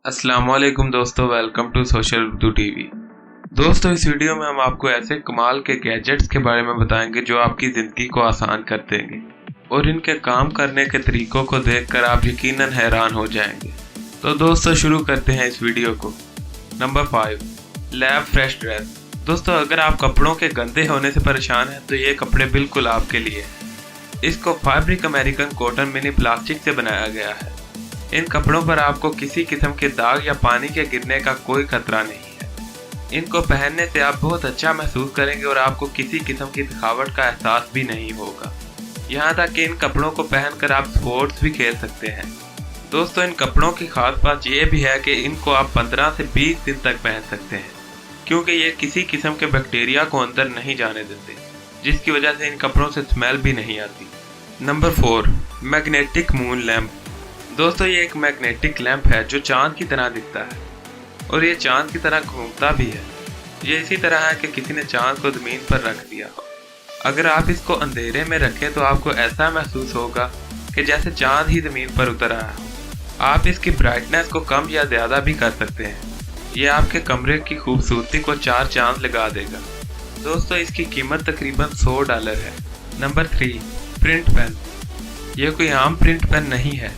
अस्सलाम वालेकुम दोस्तों, welcome to social Urdu TV. दोस्तों, इस वीडियो में हम आपको ऐसे कमाल के गैजेट्स के बारे में बताएंगे जो आपकी ज़िंदगी को आसान कर देंगे और इनके काम करने के तरीकों को देखकर आप यकीनन हैरान हो जाएंगे। तो दोस्तों, शुरू करते हैं इस वीडियो को। Number 5, lab fresh dress. दोस्तों, अगर आप कपड़ों के गंदे होने से परेशान हैं तो ये कपड़े बिल्कुल आपके लिए हैं। इसको fabric American cotton mini plastic से बनाया गया है। इन कपड़ों पर आपको किसी किस्म के दाग या पानी के गिरने का कोई खतरा नहीं है। इनको पहनने से आप बहुत अच्छा महसूस करेंगे और आपको किसी किस्म की थकावट का एहसास भी नहीं होगा। यहाँ तक कि इन कपड़ों को पहनकर आप स्पोर्ट्स भी खेल सकते हैं। दोस्तों, इन कपड़ों की खास बात यह भी है कि इनको आप 15 से 20 दिन तक पहन सकते हैं, क्योंकि ये किसी किस्म के बैक्टीरिया को अंदर नहीं जाने देते, जिसकी वजह से इन कपड़ों से स्मेल भी नहीं आती। Number 4, magnetic moon lamp. दोस्तों, ये एक मैग्नेटिक लैंप है जो चांद की तरह दिखता है और ये चांद की तरह घूमता भी है। ये इसी तरह है कि किसी ने चांद को ज़मीन पर रख दिया हो। अगर आप इसको अंधेरे में रखें तो आपको ऐसा महसूस होगा कि जैसे चांद ही ज़मीन पर उतर आया हो। आप इसकी ब्राइटनेस को कम या ज़्यादा भी कर सकते हैं। ये आपके कमरे की खूबसूरती को 4 चांद लगा देगा। दोस्तों, इसकी कीमत तकरीबन $100 है। Number 3, print pen. यह कोई आम प्रिंट पेन नहीं है।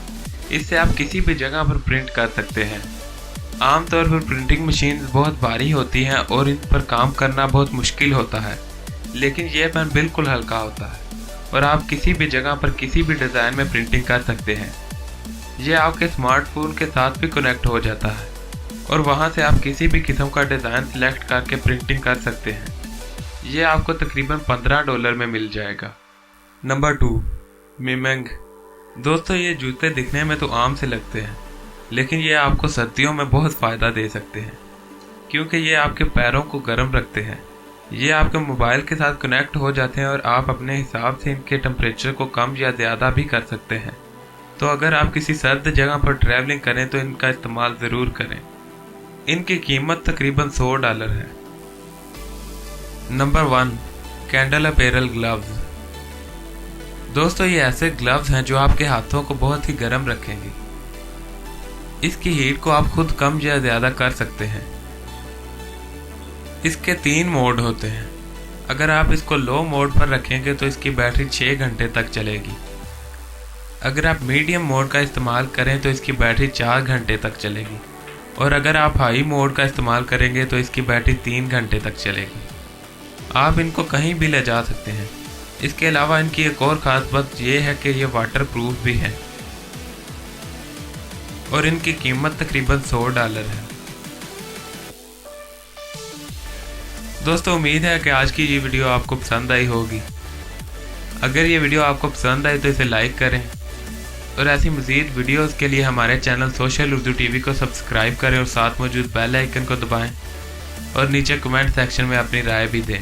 इससे आप किसी भी जगह पर प्रिंट कर सकते हैं। आमतौर पर प्रिंटिंग मशीन बहुत भारी होती हैं और इन पर काम करना बहुत मुश्किल होता है, लेकिन यह पेन बिल्कुल हल्का होता है और आप किसी भी जगह पर किसी भी डिज़ाइन में प्रिंटिंग कर सकते हैं। यह आपके स्मार्टफोन के साथ भी कनेक्ट हो जाता है और वहां से आप किसी भी किस्म का डिज़ाइन सिलेक्ट करके प्रिंटिंग कर सकते हैं। यह आपको तकरीबन $15 में मिल जाएगा। नंबर 2, मिमेंग। दोस्तों, ये जूते दिखने में तो आम से लगते हैं, लेकिन ये आपको सर्दियों में बहुत फ़ायदा दे सकते हैं, क्योंकि ये आपके पैरों को गर्म रखते हैं। ये आपके मोबाइल के साथ कनेक्ट हो जाते हैं और आप अपने हिसाब से इनके टेम्परेचर को कम या ज़्यादा भी कर सकते हैं। तो अगर आप किसी सर्द जगह पर ट्रैवलिंग करें तो इनका इस्तेमाल ज़रूर करें। इनकी कीमत तकरीबन $100 है। Number 1, candle apparel gloves. दोस्तों, ये ऐसे ग्लव्स हैं जो आपके हाथों को बहुत ही गर्म रखेंगे। इसकी हीट को आप खुद कम या ज़्यादा कर सकते हैं। इसके 3 मोड होते हैं। अगर आप इसको लो मोड पर रखेंगे तो इसकी बैटरी 6 घंटे तक चलेगी। अगर आप मीडियम मोड का इस्तेमाल करें तो इसकी बैटरी 4 घंटे तक चलेगी और अगर आप हाई मोड का इस्तेमाल करेंगे तो इसकी बैटरी 3 घंटे तक चलेगी। आप इनको कहीं भी ले जा सकते हैं। इसके अलावा इनकी एक और ख़ास बात यह है कि ये वाटर प्रूफ भी है और इनकी कीमत तकरीबन $100 है। दोस्तों, उम्मीद है कि आज की ये वीडियो आपको पसंद आई होगी। अगर ये वीडियो आपको पसंद आई तो इसे लाइक करें और ऐसी मज़ीद वीडियोस के लिए हमारे चैनल सोशल उर्दू टीवी को सब्सक्राइब करें और साथ मौजूद बेल आइकन को दबाएं और नीचे कमेंट सेक्शन में अपनी राय भी दें।